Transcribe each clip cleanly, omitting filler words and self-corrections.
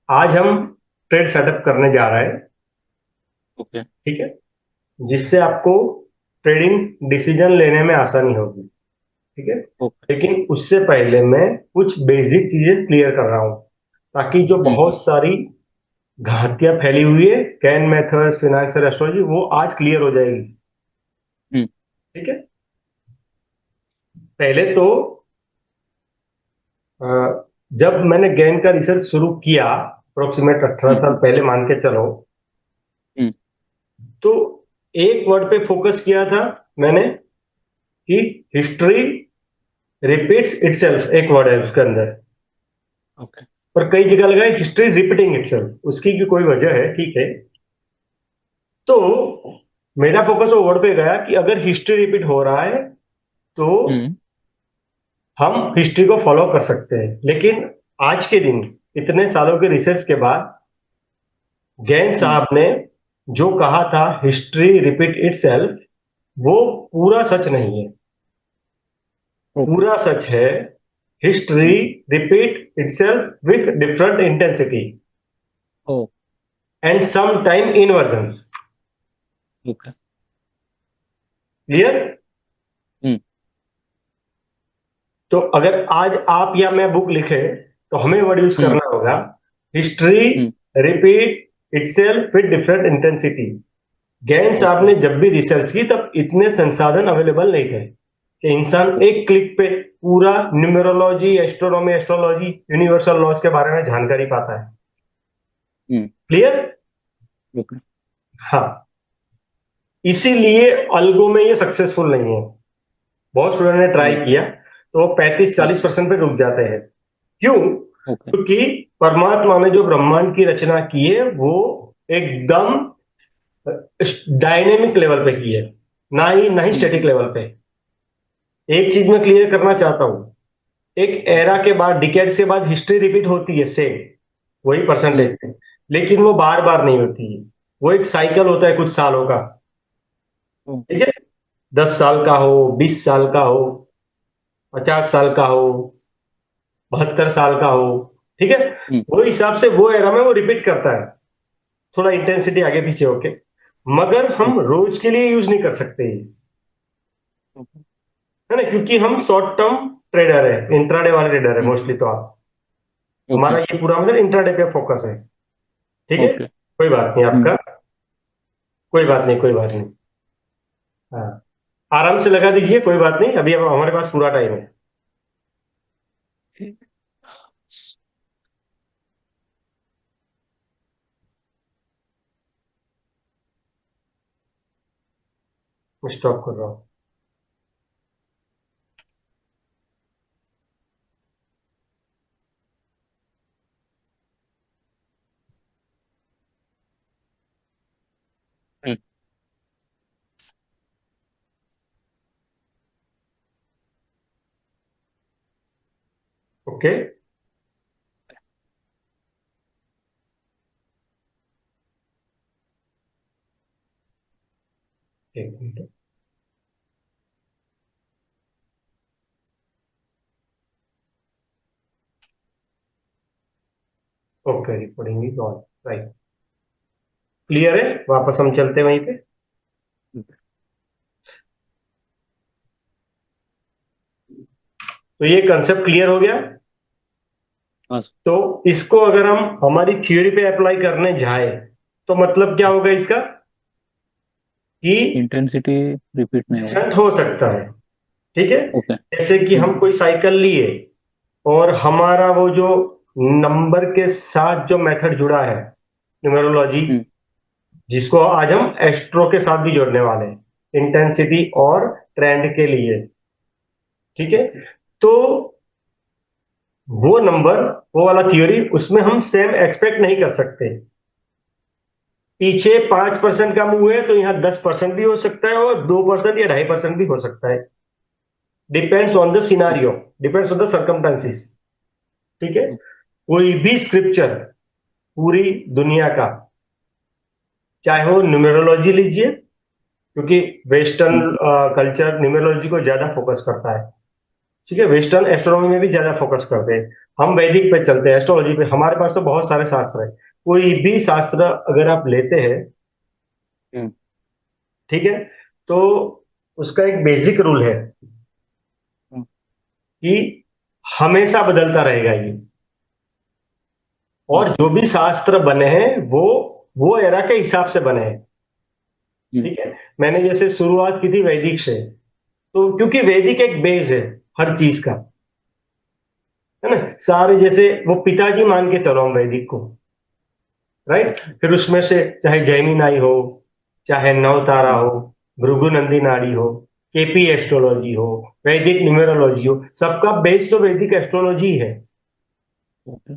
आज हम trade setup करने जा रहे हैं। ओके। ठीक है। जिससे आपको ट्रेडिंग डिसीजन लेने में आसानी होगी। ठीक है। ओके। लेकिन उससे पहले मैं कुछ बेसिक चीजें क्लियर कर रहा हूं, ताकि जो हम्म। बहुत सारी घातियां फैली हुई है कैन मेथड्स फिनेंशियल एस्ट्रोलॉजी, वो आज क्लियर हो जाएगी। हम्म। ठीक है। पहले तो अ, जब मैंने गैन का रिसर्च शुरू किया, अप्रोक्सीमेट 18 साल हम्म। पहले मान के चलो, हम्म। तो एक वर्ड पे फोकस किया था मैंने कि हिस्ट्री रिपीट्स इटसेल्फ, एक वर्ड है उसके अंदर। ओके। और कई जगह लगा है हिस्ट्री रिपीटिंग इटसेल्फ, उसकी भी कोई वजह है। ठीक है। तो मेरा फोकस वो वर्ड पे गया कि अगर हिस्ट्री रिपीट हो रहा है तो हम्म। हम हिस्ट्री को फॉलो कर सकते हैं। लेकिन आज के दिन, इतने सालों के रिसर्च के बाद, गैन हम्म। साहब ने जो कहा था हिस्ट्री रिपीट इटसेल्फ, वो पूरा सच नहीं है। ओके। पूरा सच है history hmm. Repeat itself with different intensity oh. And some time inversions. Okay. Clear. Hmm. तो अगर आज आप या मैं बुक लिखे तो हमें वर्ड यूज हम्म। करना होगा history hmm. Repeat itself with different intensity. Gann साहब ओके। ने जब भी रिसर्च की तब इतने संसाधन अवेलेबल नहीं थे कि इंसान एक क्लिक पे पूरा numerology, astronomy, astrology, universal laws के बारे में जानकारी पाता है। हम्म। क्लियर। ओके। हाँ। इसीलिए अलगो में ये सक्सेसफुल नहीं है। बहुत स्टूडेंट ने ट्राई हम्म। किया तो वो 35-40% पे रुक जाते हैं। क्यों? ओके। क्योंकि परमात्मा ने जो ब्रह्मांड की रचना की है वो एकदम डायनेमिक लेवल पे की है, ना ही हम्म। स्टैटिक लेवल पे। एक चीज मैं क्लियर करना चाहता हूं, एक एरा ओके। के बाद, डिकेड्स के बाद हिस्ट्री रिपीट होती है सेम, वही हम्म। परसेंटेज पे। लेकिन वो बार बार नहीं होती है। वो एक साइकिल होता है कुछ सालों का। ओ। ठीक है। 10 साल का हो, 20 साल का हो, 50 साल का हो, 72 साल का हो। ठीक है। हम्म। वो हिसाब से वो एरा में वो रिपीट करता है, थोड़ा इंटेंसिटी आगे पीछे होके। मगर हम ओके। रोज के लिए यूज नहीं कर सकते ये, ओके। है ना, क्योंकि हम शॉर्ट टर्म ट्रेडर है, इंट्राडे वाले ट्रेडर है हम्म। मोस्टली। तो आप, हमारा ओके। ये पूरा मतलब इंट्राडे पे फोकस है। ठीक है। ओके। कोई बात नहीं हम्म। आपका, कोई बात नहीं, कोई बात नहीं। हाँ, आराम से लगा दीजिए, कोई बात नहीं, अभी अब हमारे पास पूरा टाइम है। स्टॉप कर रहा हूँ। हम्म। ओके। एक minute. Okay, recording is on. Right. Clear है, वापस हम चलते हैं वहीं पे। तो ये कंसेप्ट क्लियर हो गया। हाँ। तो इसको अगर हम हमारी थ्योरी पे अप्लाई करने जाए तो मतलब क्या होगा इसका, कि इंटेंसिटी रिपीट नहीं होगा। डिफरेंट हो सकता है। ठीक है। ओके। जैसे कि हम्म। हम कोई साइकिल लिए और हमारा वो जो नंबर के साथ जो मेथड जुड़ा है, न्यूमेरोलॉजी, हम्म। जिसको आज हम एस्ट्रो के साथ भी जोड़ने वाले हैं इंटेंसिटी और ट्रेंड के लिए। ठीक है। तो वो नंबर, वो वाला थ्योरी, उसमें हम सेम एक्सपेक्ट नहीं कर सकते। पीछे 5% का मूव है तो यहाँ 10% भी हो सकता है, और 2% या 2.5% भी हो सकता है। Depends on the scenario, depends on the circumstances. ठीक है। कोई भी स्क्रिप्चर पूरी दुनिया का, चाहे वो न्यूमेरोलॉजी लीजिए, क्योंकि वेस्टर्न हम्म। कल्चर न्यूमेरोलॉजी को ज्यादा फोकस करता है। ठीक है। वेस्टर्न एस्ट्रोनॉमी में भी ज्यादा फोकस करते हैं। हम वैदिक पे चलते हैं, एस्ट्रोलॉजी पे। हमारे पास तो बहुत सारे शास्त्र है। कोई भी शास्त्र अगर आप लेते हैं, हम्म। ठीक है, तो उसका एक बेसिक रूल है हम्म। कि हमेशा बदलता रहेगा ये। और ओके। जो भी शास्त्र बने हैं वो एरा के हिसाब से बने हैं। हम्म। ठीक है। मैंने जैसे शुरुआत की थी वैदिक से, तो क्योंकि वैदिक एक बेस है हर चीज का, है ना। सारे जैसे वो पिताजी मान के चलो हम वैदिक को, राइट। ओके। फिर उसमें से चाहे जैमिनाई हो, चाहे नवतारा हम्म। हो, भृगु नंदी हो, केपी एस्ट्रोलॉजी हो, वैदिक न्यूमेरोलॉजी हो, सबका बेस तो वैदिक एस्ट्रोलॉजी ओके।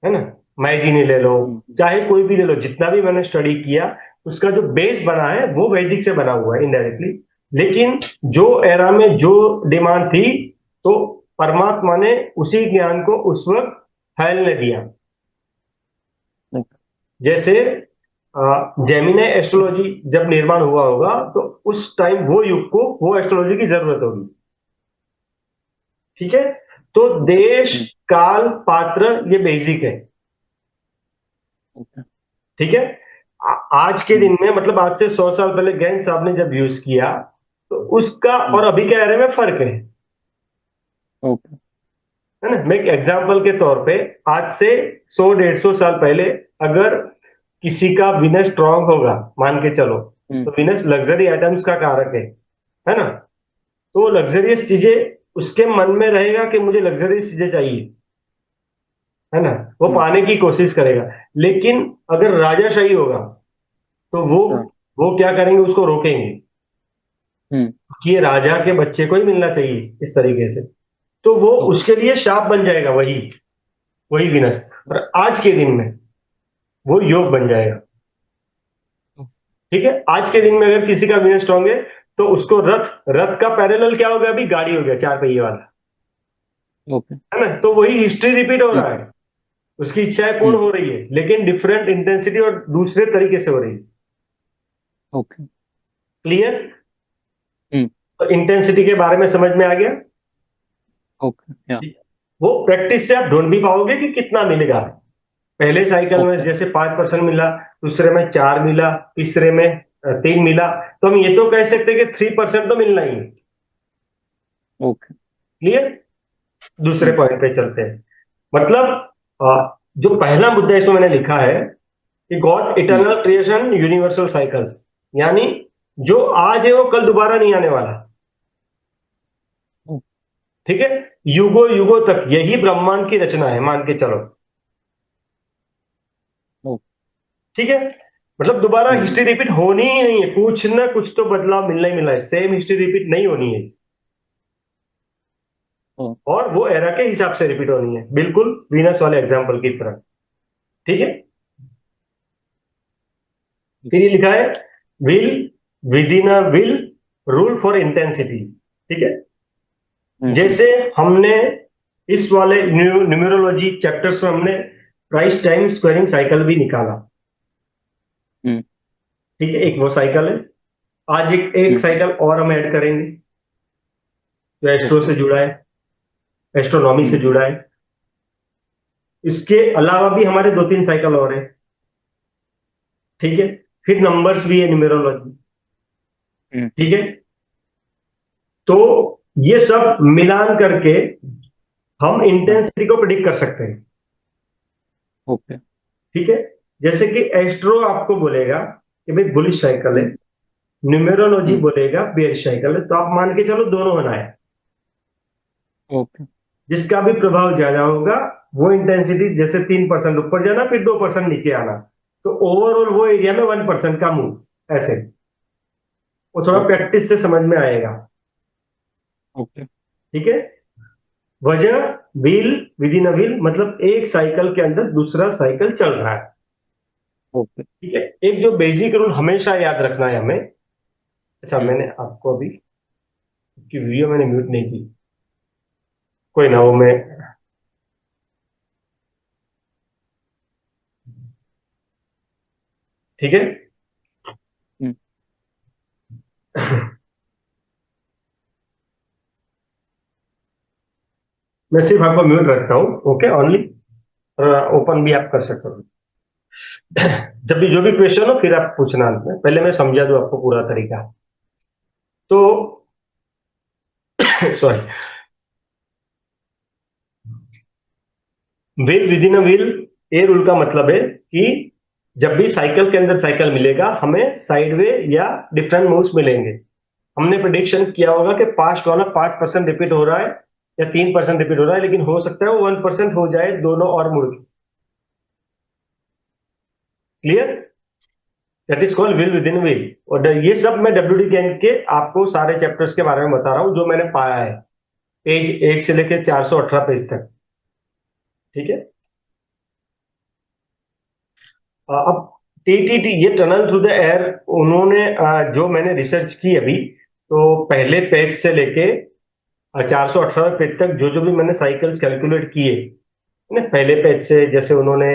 है ना। मैदिनी ले लो, हम्म। चाहे कोई भी ले लो, जितना भी मैंने स्टडी किया, उसका जो बेस बना है वो वैदिक से बना हुआ है इनडायरेक्टली। लेकिन जो एरा में जो डिमांड थी, तो परमात्मा ने उसी ज्ञान को उस वक्त फैलने दिया। ओके। जैसे जेमिनी एस्ट्रोलॉजी जब निर्माण हुआ होगा, तो उस टाइम वो युग को वो एस्ट्रोलॉजी की जरूरत होगी। ठीक है। तो देश, हम्म। काल, पात्र, ये बेसिक है। ओके। ठीक है। आज के हम्म। दिन में, मतलब आज से 100 साल पहले गैन साहब ने जब यूज किया, तो उसका हम्म। और अभी के एरे में फर्क ओके। है ना। मैं एक एग्जांपल के तौर पे, आज से 100 150 साल पहले, अगर किसी का विनस स्ट्रांग होगा, मान के चलो, हम्म। तो विनस लग्जरी आइटम्स का कारक है ना। तो लग्जरियस चीजें उसके मन में रहेगा कि मुझे लग्जरियस चीजें चाहिए, है ना। वो हम्म। पाने की कोशिश करेगा। लेकिन अगर राजाशाही होगा, तो हाँ। वो क्या करेंगे, उसको रोकेंगे हम्म। कि ये राजा के बच्चे को ही मिलना चाहिए इस तरीके से। तो वो ओके। उसके लिए शाप बन जाएगा, वही वही विनस। और आज के दिन में वो योग बन जाएगा। ठीक है। आज के दिन में अगर किसी का विनस स्ट्रांग है, तो उसको रथ, रथ का पैरेलल क्या हो गया, अभी गाड़ी हो गया, 4 पहिए वाला, ओके। है ना। तो वही हिस्ट्री रिपीट हो हम्म। रहा है। उसकी इच्छाएं पूर्ण हम्म। हो रही है, लेकिन डिफरेंट इंटेंसिटी और दूसरे तरीके से हो रही है। ओके। क्लियर। हम्म। तो इंटेंसिटी के बारे में समझ में आ गया। ओके। या। वो प्रैक्टिस से आप ढूंढ भी पाओगे कि कितना मिलेगा। पहले साइकिल में ओके। जैसे 5% मिला, दूसरे में 4 मिला, तीसरे में 3 मिला, तो हम ये तो कह सकते हैं कि 3% तो मिलना ही है। ओके। क्लियर। दूसरे हम्म। पॉइंट पे चलते हैं। मतलब जो पहला मुद्दा इसमें मैंने लिखा है कि गॉड हम्म। इटर्नल क्रिएशन यूनिवर्सल साइकिल्स, यानी जो आज है वो कल दोबारा नहीं आने वाला। ओ- ठीक है। युगो युगो तक यही ब्रह्मांड की रचना है, मान के चलो। ओ- ठीक है। मतलब दोबारा हम्म। हिस्ट्री रिपीट होनी ही नहीं है, कुछ ना कुछ तो बदलाव मिलना ही मिलना है, सेम हिस्ट्री रिपीट नहीं होनी है। ओ- और वो एरा के हिसाब से रिपीट होनी है, बिल्कुल वीनस वाले एग्जाम्पल की तरह। ठीक है। फिर ये लिखा है, will with in a will, rule for intensity. ठीक है। हम्म। जैसे हमने इस वाले न्यूमेरोलॉजी चैप्टर्स में हमने प्राइस टाइम स्क्वायरिंग साइकिल भी निकाला। हम्म। ठीक है। एक वो साइकिल है। आज एक हम्म। साइकिल और हम ऐड करेंगे, जो एस्ट्रो ओके। से जुड़ा है, एस्ट्रोनॉमी से हम्म। जुड़ा है। इसके अलावा भी हमारे 2 3 साइकिल और हैं। ठीक है। फिर नंबर्स भी है, न्यूमेरोलॉजी। हम्म। ठीक है। तो ये सब मिलान करके हम हाँ। इंटेंसिटी को प्रिडिक्ट कर सकते हैं। ओके। ठीक है। जैसे कि एस्ट्रो आपको बोलेगा कि भाई बुलिश साइकिल है, हम्म। न्यूमेरोलॉजी हम्म। बोलेगा बेयरिश साइकिल है, तो आप मान के चलो दोनों होना है। ओके। जिसका भी प्रभाव ज्यादा होगा, वो इंटेंसिटी जैसे 3% ऊपर जाना, फिर 2% नीचे आना, तो ओवरऑल वो एरिया में 1% का मूव, ऐसे। वो थोड़ा ओके। प्रैक्टिस से समझ में आएगा। ओके। ठीक है। वजह, wheel with in a wheel, मतलब एक साइकिल के अंदर दूसरा साइकिल चल रहा है। ओके। ठीक है। एक जो बेसिक रूल हमेशा याद रखना है हमें। अच्छा, हम्म। मैंने आपको अभी की वीडियो मैंने म्यूट नहीं की, कोई ना, वो मैं, ठीक है। हम्म। मैं सिर्फ आपको म्यूट रखता हूँ, ओके ओनली, ओपन भी आप कर सकते हो। जब भी जो भी क्वेश्चन हो फिर आप पूछना अंत में, पहले मैं समझा दूं आपको पूरा तरीका। तो sorry, wheel with in a wheel, a rule का मतलब है कि जब भी साइकिल के अंदर साइकिल मिलेगा हमें साइडवे या डिफरेंट मूव्स मिलेंगे। हमने प्रिडिक्शन किया होगा कि पास्ट वाला 5% रिपीट हो रहा है या 3% रिपीट हो रहा है, लेकिन हो सकता है वो 1% हो जाए दोनों और मुड़ के। Clear? That is called wheel with in wheel. और ये सब मैं डब्ल्यू डी गैंग के आपको सारे चैप्टर्स के बारे में बता रहा हूं जो मैंने पाया है, पेज 1 से लेकर 418 पेज तक। ठीक है। अब टीटीटी, ये टनल थ्रू द एयर, उन्होंने जो मैंने रिसर्च की अभी, तो पहले पेज से लेके 418 पेज तक जो जो भी मैंने साइकिल्स कैलकुलेट किए ना, पहले पेज से, जैसे उन्होंने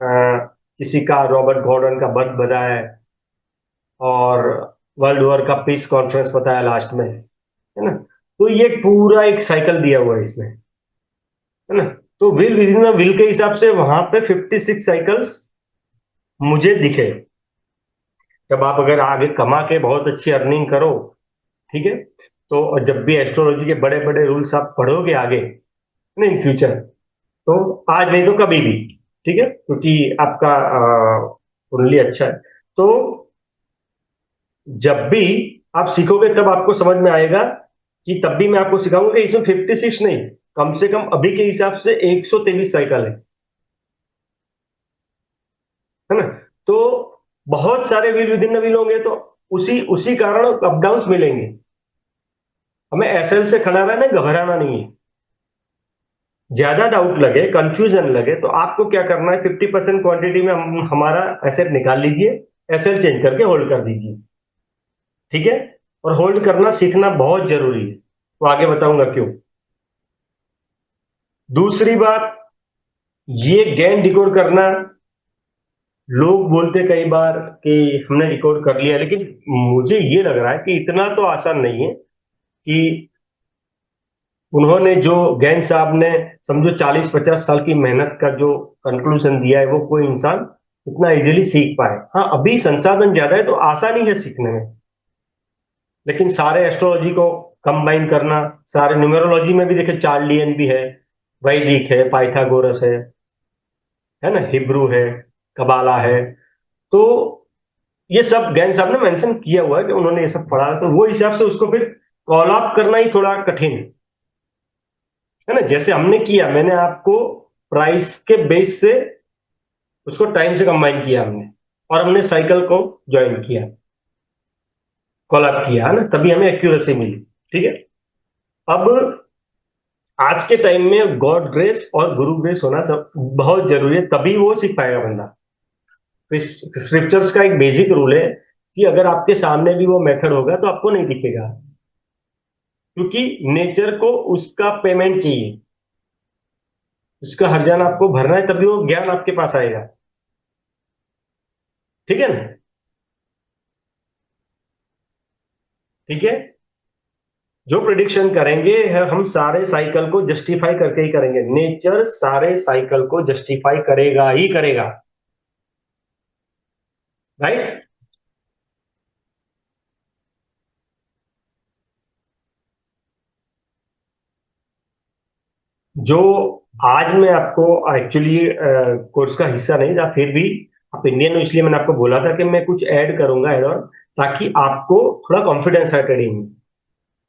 किसी का रॉबर्ट गॉर्डन का बर्थ बताया है और वर्ल्ड वॉर का पीस कॉन्फ्रेंस बताया लास्ट में, है ना। तो ये पूरा एक साइकिल दिया हुआ है इसमें, है ना। तो विल विद इन विल के हिसाब से वहां पे 56 साइकिल्स मुझे दिखे। जब आप अगर आगे कमा के बहुत अच्छी अर्निंग करो, ठीक है, तो और जब भी एस्ट्रोलॉजी के बड़े बड़े रूल्स आप पढ़ोगे आगे ना इन फ्यूचर, तो आज नहीं तो कभी भी, ठीक है, क्योंकि आपका कुंडली अच्छा है। तो जब भी आप सीखोगे तब आपको समझ में आएगा कि तब भी मैं आपको सिखाऊंगा कि इसमें 56 नहीं, कम से कम अभी के हिसाब से 123 साइकिल है ना। तो बहुत सारे व्हील विद इन व्हील होंगे, तो उसी उसी कारण अप डाउन मिलेंगे। हमें एसएल से खड़ा रहना है, घबराना नहीं है। ज्यादा डाउट लगे, कंफ्यूजन लगे, तो आपको क्या करना है, 50% क्वांटिटी में हमारा एसेट निकाल लीजिए, एसएल चेंज करके होल्ड कर दीजिए। ठीक है। और होल्ड करना सीखना बहुत जरूरी है, तो आगे बताऊंगा क्यों। दूसरी बात, ये गेन डिकोड करना, लोग बोलते कई बार कि हमने डिकोड कर लिया, लेकिन मुझे ये लग रहा है कि इतना तो आसान नहीं है कि उन्होंने जो गैन साहब ने समझो 40-50 साल की मेहनत का जो कंक्लूजन दिया है, वो कोई इंसान इतना इजीली सीख पाए। हाँ, अभी संसाधन ज्यादा है तो आसानी है सीखने में, लेकिन सारे एस्ट्रोलॉजी को कंबाइन करना, सारे न्यूमेरोलॉजी में भी देखे, चार्लियन भी है, वैदिक है, पाइथागोरस है ना, हिब्रू है, कबाला है। तो ये सब गैन साहब ने मेंशन किया हुआ है कि उन्होंने ये सब पढ़ा है, तो वो हिसाब से उसको फिर कॉल अप करना ही थोड़ा कठिन है ना। जैसे हमने किया, मैंने आपको प्राइस के बेस से उसको टाइम से कंबाइन किया हमने, और हमने साइकिल को ज्वाइन किया, कॉल अप किया, है ना, तभी हमें एक्यूरेसी मिली। ठीक है। अब आज के टाइम में गॉड ग्रेस और गुरु ग्रेस होना सब बहुत जरूरी है, तभी वो सीख पाएगा बंदा। स्क्रिप्चर्स का एक बेसिक रूल है कि अगर आपके सामने भी वो मेथड होगा तो आपको नहीं दिखेगा, क्योंकि नेचर को उसका पेमेंट चाहिए, उसका हर्जाना आपको भरना है, तभी वो ज्ञान आपके पास आएगा। ठीक है ना। ठीक है। जो प्रिडिक्शन करेंगे हम सारे साइकिल को जस्टिफाई करके ही करेंगे, नेचर सारे साइकिल को जस्टिफाई करेगा ही करेगा। राइट। जो आज मैं आपको एक्चुअली कोर्स का हिस्सा नहीं था, फिर भी आप इंडियन हो इसलिए मैंने आपको बोला था कि मैं कुछ ऐड करूंगा एड ऑन, ताकि आपको थोड़ा कॉन्फिडेंस है ट्रेडिंग में।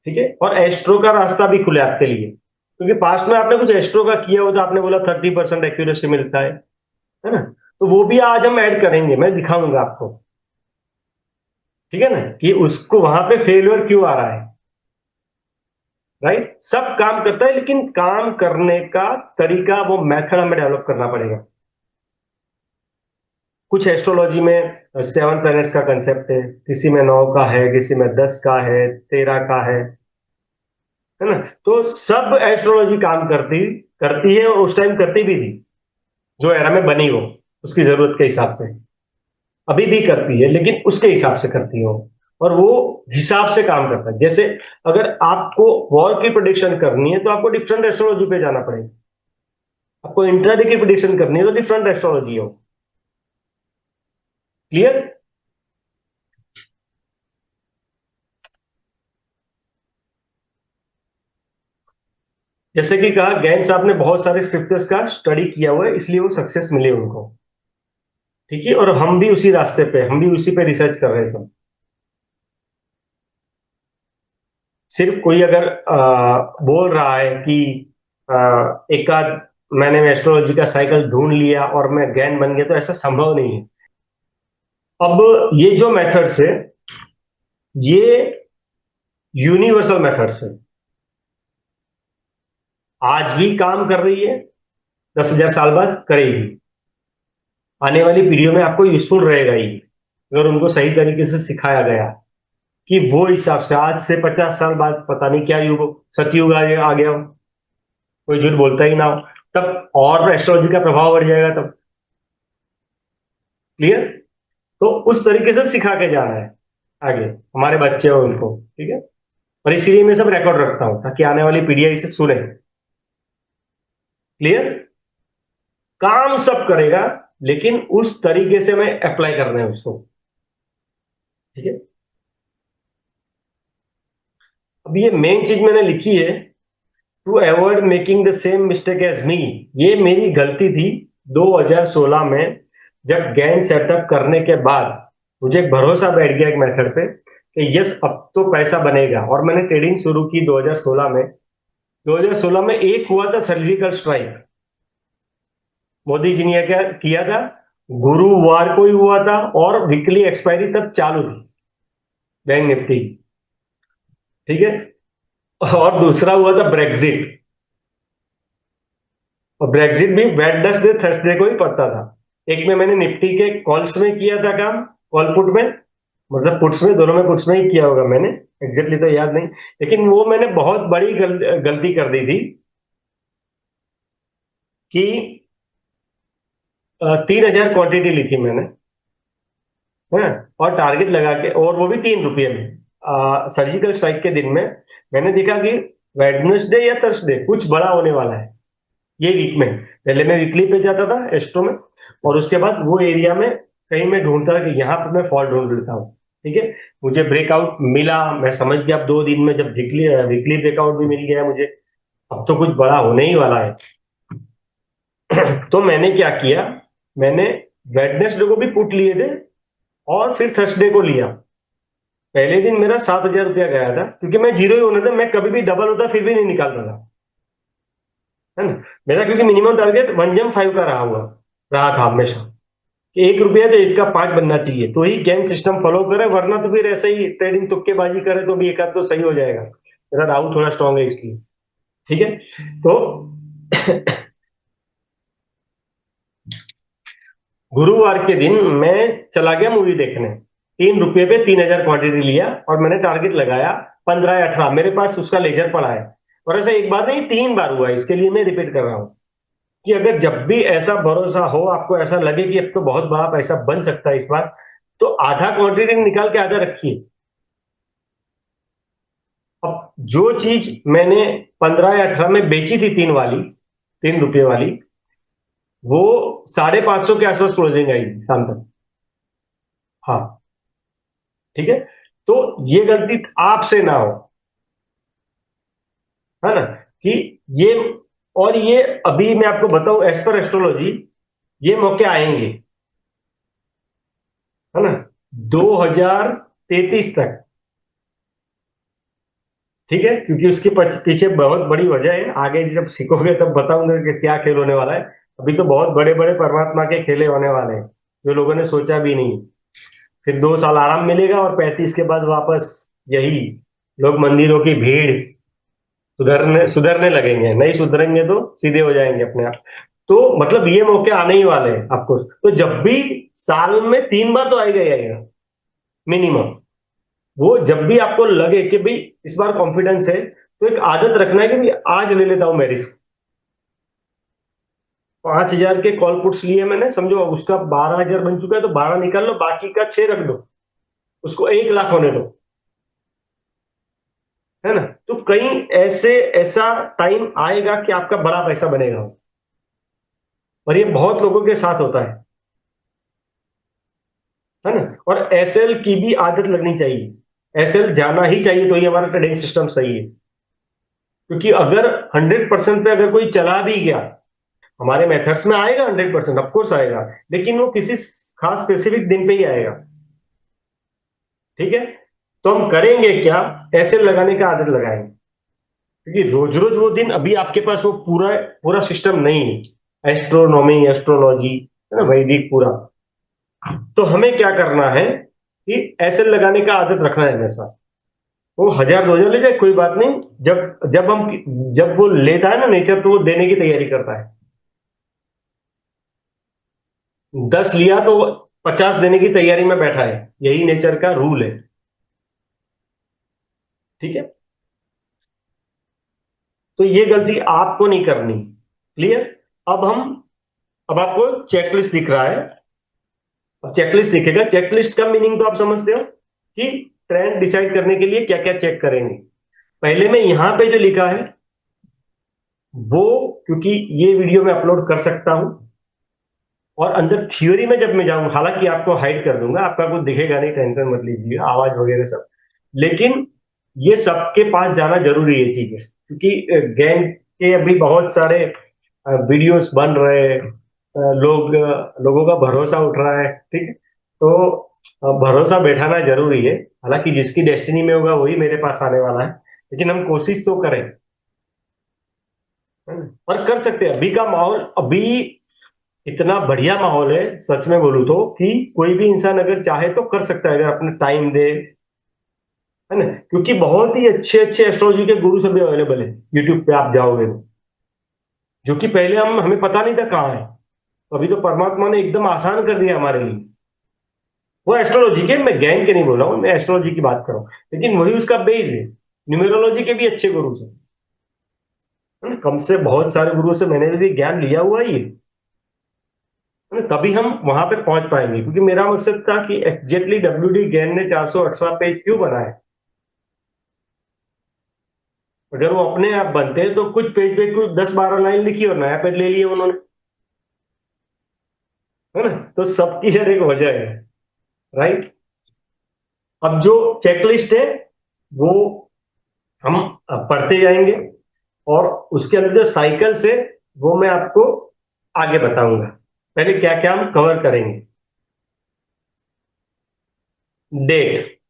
ठीक है। और एस्ट्रो का रास्ता भी खुले आपके लिए, क्योंकि पास्ट में आपने कुछ एस्ट्रो का किया हो तो आपने बोला 30% एक्यूरेसी मिलता है ना। तो वो भी आज हम ऐड करेंगे, मैं दिखाऊंगा आपको। ठीक है ना, कि उसको वहां पे फेलियर क्यों आ रहा है। राइट। सब काम करता है, लेकिन काम करने का तरीका, वो मेथड हमें डेवलप करना पड़ेगा। कुछ एस्ट्रोलॉजी में 7 प्लैनेट्स का कंसेप्ट है, किसी में 9 का है, किसी में 10 का है, 13 का है ना। तो सब एस्ट्रोलॉजी काम करती करती है, और उस टाइम करती भी थी जो एरा में बनी हो, उसकी जरूरत के हिसाब से। अभी भी करती है, लेकिन उसके हिसाब से करती हो। और वो हिसाब से काम करता है। जैसे अगर आपको वॉर की प्रेडिक्शन करनी है तो आपको डिफरेंट एस्ट्रोलॉजी पे जाना पड़ेगा, आपको इंट्राडे की प्रेडिक्शन करनी है तो डिफरेंट एस्ट्रोलॉजी हो। क्लियर? जैसे कि कहा, गैन साहब ने बहुत सारे स्क्रिप्चर्स का स्टडी किया हुआ है, इसलिए वो सक्सेस मिले उनको। ठीक है, और हम भी उसी रास्ते पे, हम भी उसी पे रिसर्च कर रहे हैं सब। सिर्फ कोई अगर बोल रहा है कि एक आध मैंने एस्ट्रोलॉजी का साइकिल ढूंढ लिया और मैं गैन बन गया, तो ऐसा संभव नहीं है। अब ये जो मेथड्स है, ये यूनिवर्सल मेथड्स है, आज भी काम कर रही है, 10,000 साल बाद करेगी, आने वाली पीढ़ियों में आपको यूजफुल रहेगा ही, अगर उनको सही तरीके से सिखाया गया कि वो हिसाब से आज से 50 साल बाद पता नहीं क्या युग हो, सतयुग आ गया हो, कोई झूठ बोलता ही ना हो, तब और एस्ट्रोलॉजी का प्रभाव बढ़ जाएगा तब। क्लियर? तो उस तरीके से सिखा के जाना है आगे, हमारे बच्चे हो उनको। ठीक है, और इसीलिए मैं सब रिकॉर्ड रखता हूं ताकि आने वाली पीढ़ियां इसे सुने। क्लियर? काम सब करेगा, लेकिन उस तरीके से हमें अप्लाई करना है उसको। ठीक है, अब ये मेन चीज मैंने लिखी है, to avoid making the same mistake as me. ये मेरी गलती थी 2016 में, जब गैन सेटअप करने के बाद मुझे एक भरोसा बैठ गया एक मेथड पे कि यस अब तो पैसा बनेगा, और मैंने ट्रेडिंग शुरू की 2016 में। 2016 में एक हुआ था सर्जिकल स्ट्राइक, मोदी जी ने क्या किया था, गुरुवार को ही हुआ था, और वीकली एक्सपायरी तब चालू थी बैंक निफ्टी। ठीक है, और दूसरा हुआ था ब्रेग्जिट, और ब्रेग्जिट भी वेडनेसडे थर्सडे को ही पड़ता था। एक में मैंने निफ्टी के कॉल्स में किया था काम, कॉल पुट में, मतलब पुट्स में, दोनों में पुट्स में ही किया होगा मैंने, एग्जैक्टली तो याद नहीं, लेकिन वो मैंने बहुत बड़ी गलती कर दी थी कि 3,000 क्वांटिटी ली थी मैंने, है, और टारगेट लगा के, और वो भी 3 रुपये में, सर्जिकल स्ट्राइक के दिन में। मैंने देखा कि वेडनेसडे या थर्सडे कुछ बड़ा होने वाला है ये वीक में। पहले मैं वीकली पे जाता था एस्ट्रो में, और उसके बाद वो एरिया में कहीं मैं ढूंढता था कि यहाँ पे मैं फॉल ढूंढ लेता हूँ। ठीक है, मुझे ब्रेकआउट मिला, मैं समझ गया अब 2 दिन में, जब वीकली वीकली ब्रेकआउट भी मिल गया मुझे, अब तो कुछ बड़ा होने ही वाला है। तो मैंने क्या किया, मैंने वेडनेसडे को भी पुट लिए थे, और फिर थर्सडे को लिया। पहले दिन मेरा 7,000 रुपया गया था, क्योंकि मैं जीरो ही होना था, मैं कभी भी डबल होता फिर भी नहीं निकाल रहा था, है ना। मेरा क्योंकि मिनिमम टारगेट 1 जम 5 का रहा था हमेशा, कि 1 रुपया तो इसका 5 बनना चाहिए, तो ही गेम सिस्टम फॉलो करे, वरना तो फिर ऐसे ही ट्रेडिंग तुक्केबाजी करे तो भी एक आध तो सही हो जाएगा। मेरा राहु थोड़ा स्ट्रांग है इसलिए। ठीक है, तो गुरुवार के दिन मैं चला गया मूवी देखने, 3 रुपये पे 3,000 क्वांटिटी लिया, और मैंने टारगेट लगाया 15 या 18, मेरे पास उसका लेजर पड़ा है। और ऐसा एक बार नहीं 3 बार हुआ, इसके लिए मैं रिपीट कर रहा हूं कि अगर जब भी ऐसा भरोसा हो, आपको ऐसा लगे कि अब तो बहुत बड़ा पैसा बन सकता है इस बार, तो आधा क्वांटिटी निकाल के आधा रखिए। अब जो चीज मैंने 15 या 18 में बेची थी, 3 रुपये वाली, वो 550 के आसपास क्लोजिंग आई शाम तक। हाँ, ठीक है, तो ये गलती आपसे ना हो, है ना, कि ये, और ये अभी मैं आपको बताऊं एज पर एस्ट्रोलॉजी, ये मौके आएंगे, है ना, 2033 तक। ठीक है, क्योंकि उसके पीछे बहुत बड़ी वजह है, आगे जब सीखोगे तब बताऊंगा कि क्या खेल होने वाला है। अभी तो बहुत बड़े बड़े परमात्मा के खेले होने वाले हैं, जो लोगों ने सोचा भी नहीं। फिर 2 साल आराम मिलेगा, और 35 के बाद वापस यही लोग, मंदिरों की भीड़, सुधरने सुधरने लगेंगे, नहीं सुधरेंगे तो सीधे हो जाएंगे अपने आप। तो मतलब ये मौके आने ही वाले हैं आपको, तो जब भी साल में 3 बार तो आएगा ही आएगा मिनिमम। वो जब भी आपको लगे कि भाई इस बार कॉन्फिडेंस है, तो एक आदत रखना है कि भाई आज ले लेता हूं मैं रिस्क। 5,000 के कॉल पुट्स लिए मैंने, समझो उसका 12,000 बन चुका है, तो 12 निकाल लो, बाकी का 6 रख दो। उसको 1 लाख होने दो, है ना। तो कहीं ऐसे ऐसा टाइम आएगा कि आपका बड़ा पैसा बनेगा, और ये बहुत लोगों के साथ होता है ना। और एसएल की भी आदत लगनी चाहिए, एसएल जाना ही चाहिए, तो ही हमारा ट्रेडिंग सिस्टम सही है। क्योंकि अगर 100% पे अगर कोई चला भी गया, हमारे मेथड्स में आएगा 100%, ऑफकोर्स आएगा, लेकिन वो किसी खास स्पेसिफिक दिन पे ही आएगा। ठीक है, तो हम करेंगे क्या, एसएल लगाने का आदत लगाएंगे, क्योंकि रोज रोज वो दिन, अभी आपके पास वो पूरा पूरा सिस्टम नहीं है, एस्ट्रोनॉमी, एस्ट्रोलॉजी, है ना, वैदिक पूरा। तो हमें क्या करना है कि एसएल लगाने का आदत रखना है हमेशा। वो 1000 2000 ले जाए, कोई बात नहीं। जब वो लेता है ना नेचर, तो वो देने की तैयारी करता है। 10 लिया तो वो 50 देने की तैयारी में बैठा है, यही नेचर का रूल है। ठीक है, तो ये गलती आपको नहीं करनी। क्लियर। अब हम अब आपको चेकलिस्ट दिख रहा है। अब चेकलिस्ट दिखेगा, चेकलिस्ट का मीनिंग तो आप समझते हो कि ट्रेंड डिसाइड करने के लिए क्या क्या चेक करेंगे। पहले मैं यहां पे जो लिखा है वो, क्योंकि ये वीडियो में अपलोड कर सकता हूं, और अंदर थ्योरी में जब मैं जाऊं, हालांकि आपको हाइड कर दूंगा, आपका कुछ दिखेगा नहीं, टेंशन मत लीजिए, आवाज वगैरह सब। लेकिन ये सबके पास जाना जरूरी है चीजें, क्योंकि गैंग के अभी बहुत सारे वीडियोस बन रहे हैं, लोगों का भरोसा उठ रहा है। ठीक है, तो भरोसा बैठाना जरूरी है। हालांकि जिसकी डेस्टिनी में होगा वही मेरे पास आने वाला है, लेकिन हम कोशिश तो करें, है ना? और कर सकते हैं। अभी का माहौल, अभी इतना बढ़िया माहौल है, सच में बोलूं तो, कि कोई भी इंसान अगर चाहे तो कर सकता है, अगर अपना टाइम दे, है ना। क्योंकि बहुत ही अच्छे अच्छे एस्ट्रोलॉजी के गुरु सभी अवेलेबल है, यूट्यूब पे आप जाओगे तो, जो कि पहले हमें पता नहीं था कहाँ है। तो अभी तो परमात्मा ने एकदम आसान कर दिया हमारे लिए। वो एस्ट्रोलॉजी के, मैं गैंग के नहीं बोल रहा हूँ, मैं एस्ट्रोलॉजी की बात कर रहा हूँ, लेकिन वही उसका बेस है। न्यूमेरोलॉजी के भी अच्छे गुरु हैं, है ना। कम से बहुत सारे गुरुओं से मैंने भी ज्ञान लिया हुआ ही है ना। तभी हम वहां पे पहुंच पाएंगे, क्योंकि मेरा मकसद था कि एग्जैक्टली WD गैन ने 418 पेज क्यों बनाए। अगर वो अपने आप बनते तो कुछ पेज पे कुछ 10 12 लाइन लिखी और नया पेज ले लिया उन्होंने, है ना। तो सबकी हर एक वजह है, राइट। अब जो चेकलिस्ट है वो हम पढ़ते जाएंगे, और उसके अंदर जो साइकिल्स है वो मैं आपको आगे बताऊंगा। पहले क्या क्या हम कवर करेंगे। डेट,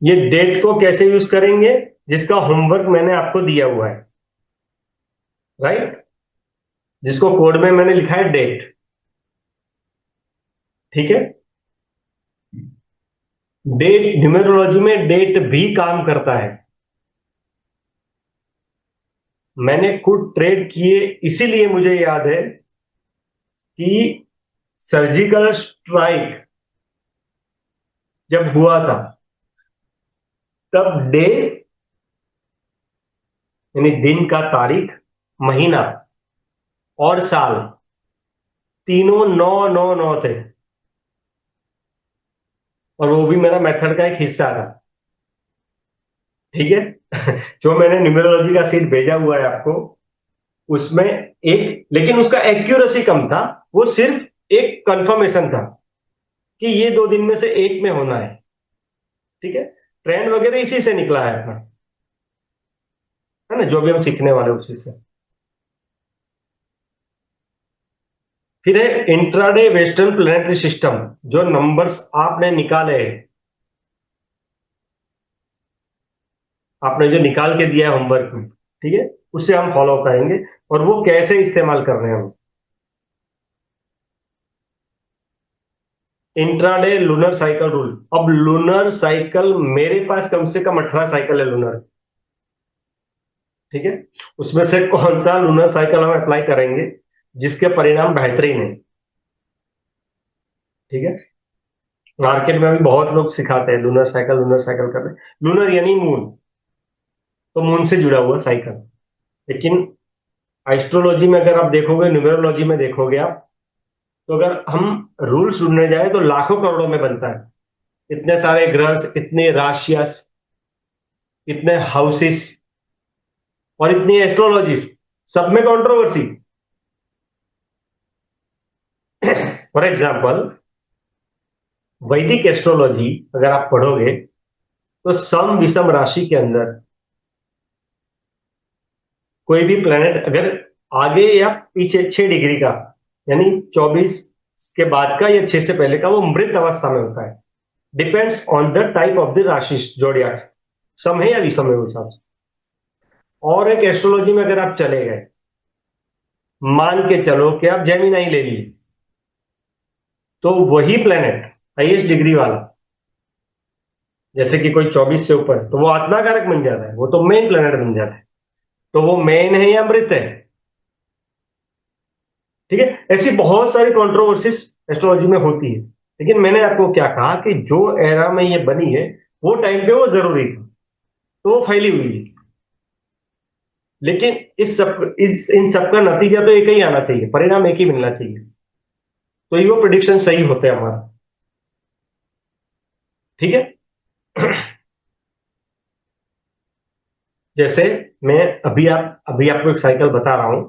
ये डेट को कैसे यूज करेंगे, जिसका होमवर्क मैंने आपको दिया हुआ है, राइट, जिसको कोड में मैंने लिखा है डेट। ठीक है, डेट, न्यूमेरोलॉजी में डेट भी काम करता है। मैंने खुद ट्रेड किए, इसीलिए मुझे याद है कि सर्जिकल स्ट्राइक जब हुआ था, तब डे यानी दिन का तारीख, महीना और साल, तीनों 9 9 9 थे, और वो भी मेरा मेथड का एक हिस्सा था। ठीक है, जो मैंने न्यूमेरोलॉजी का सीट भेजा हुआ है आपको, उसमें एक, लेकिन उसका एक्यूरेसी कम था, वो सिर्फ एक कंफर्मेशन था कि ये 2 दिन में से एक में होना है। ठीक है, ट्रेंड वगैरह इसी से निकला है अपना, है ना, जो भी हम सीखने वाले हैं उसी से। फिर है इंट्राडे वेस्टर्न प्लेनेटरी सिस्टम, जो नंबर्स आपने निकाले हैं, आपने जो निकाल के दिया है होमवर्क में, ठीक है, उससे हम फॉलो करेंगे, और वो कैसे इस्तेमाल कर रहे हैं हम। इंट्राडे लूनर साइकिल रूल, अब लूनर साइकिल मेरे पास कम से कम 18 साइकिल है लूनर। ठीक है, उसमें से कौन सा लूनर साइकिल हम अप्लाई करेंगे जिसके परिणाम बेहतरीन है। ठीक है, मार्केट में भी बहुत लोग सिखाते हैं लूनर साइकिल करते हैं। लूनर यानी मून, तो मून से जुड़ा हुआ साइकिल। लेकिन एस्ट्रोलॉजी में अगर आप देखोगे, न्यूमेरोलॉजी में देखोगे आप, तो अगर हम रूल्स ढूंढने जाए तो लाखों करोड़ों में बनता है। इतने सारे ग्रह, इतने राशियां, इतने हाउसेस और इतनी एस्ट्रोलॉजीज, सब में कंट्रोवर्सी। फॉर एग्जाम्पल, वैदिक एस्ट्रोलॉजी अगर आप पढ़ोगे तो सम विषम राशि के अंदर कोई भी प्लेनेट अगर आगे या पीछे 6 डिग्री का, यानी 24 के बाद का या 6 से पहले का, वो मृत अवस्था में होता है। Depends on the type of the राशि जोडियाक, सम है या विषम है उस हिसाब से। और एक एस्ट्रोलॉजी में अगर आप चले गए, मान के चलो कि आप जेमिनाई ले ली, तो वही प्लेनेट हाईएस्ट डिग्री वाला, जैसे कि कोई 24 से ऊपर, तो वो आत्माकारक बन जाता है, वो तो मेन प्लेनेट बन जाता है। तो वो मेन है या मृत है? ठीक है, ऐसी बहुत सारी कंट्रोवर्सीज एस्ट्रोलॉजी में होती है। लेकिन मैंने आपको क्या कहा कि जो एरा में ये बनी है, वो टाइम पे वो जरूरी था, तो वो फैली हुई है। लेकिन इन सब का नतीजा तो एक ही आना चाहिए, परिणाम एक ही मिलना चाहिए। तो ये वो प्रिडिक्शन सही होते हैं हमारा। ठीक है। जैसे मैं अभी आपको एक साइकिल बता रहा हूं